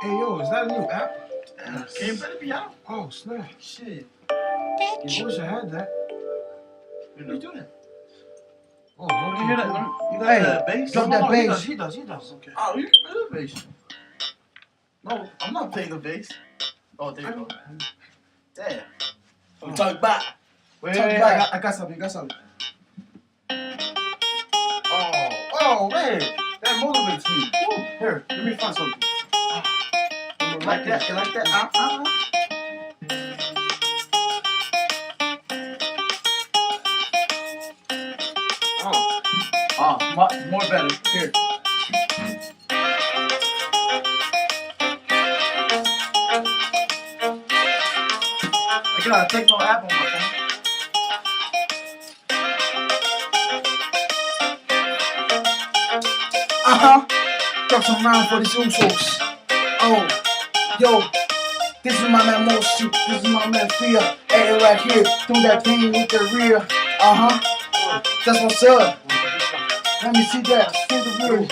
Hey, yo, is that a new app? Can you better be out? Oh, snap. Shit. I wish I had that. What are you doing? Oh, You okay. hear that? Cool. You got Hey, the bass? drop No, that he bass. He does. Okay. Oh, you can play the bass. No, I'm not playing the bass. Oh, there you go. Damn. We talk back. Wait, Talk wait, back. I got something. Oh, man. That motivates me. Woo. Here, let me find something. Like that? You like that? Oh. More better. Here. I cannot take no app on my phone. Drop some round for these usos. Oh, yo, this is my man Moshi. This is my man Fia. Hey, right here, doing that thing with the rear. That's what's up. Let me see that. See the rear.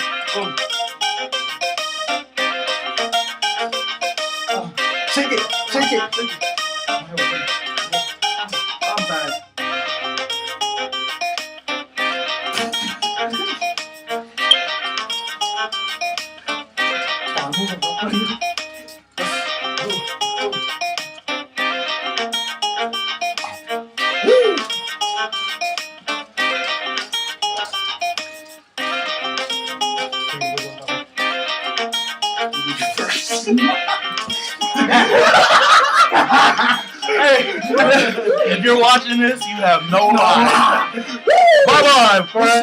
Shake it. I'm bad. Woo! Hey, if you're watching this, you have no life. Bye bye, friend.